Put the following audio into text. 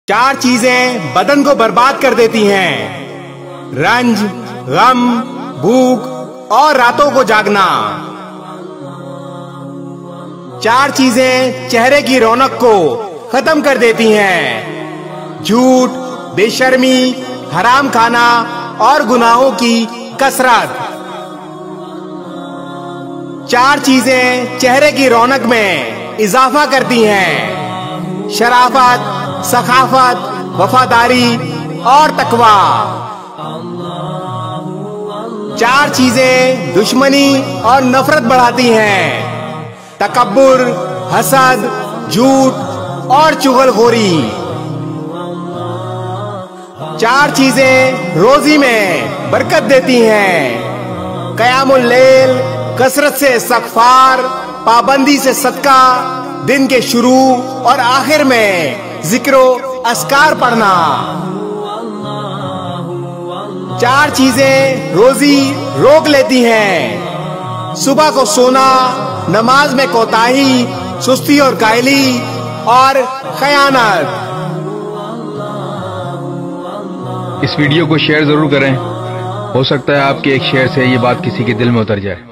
4 چیزیں بدن کو برباد کر دیتی ہیں: رنج، غم، بھوک اور راتوں کو جاگنا۔ 4 چیزیں چہرے کی رونق کو ختم کر دیتی ہیں: جھوٹ، بے شرمی، حرام کھانا اور گناہوں کی کثرت۔ 4 چیزیں چہرے کی رونق میں اضافہ کرتی ہیں: شرافت، سخاوت، وفاداری اور تقوی۔ 4 چیزیں دشمنی اور نفرت بڑھاتی ہیں: تکبر، حسد، جھوٹ اور چغل خوری۔ 4 چیزیں روزی میں برکت دیتی ہیں: قیام اللیل، کثرت سے استغفار، پابندی سے صدقہ، دن کے شروع اور آخر میں ذکر و اذکار پڑھنا۔ 4 چیزیں روزی روک لیتی ہیں: صبح کو سونا، نماز میں کوتاہی، سستی اور کاہلی اور خیانت۔ اس ویڈیو کو شیئر ضرور کریں، ہو سکتا ہے آپ کے ایک شیئر سے یہ بات کسی کے دل میں اتر جائے۔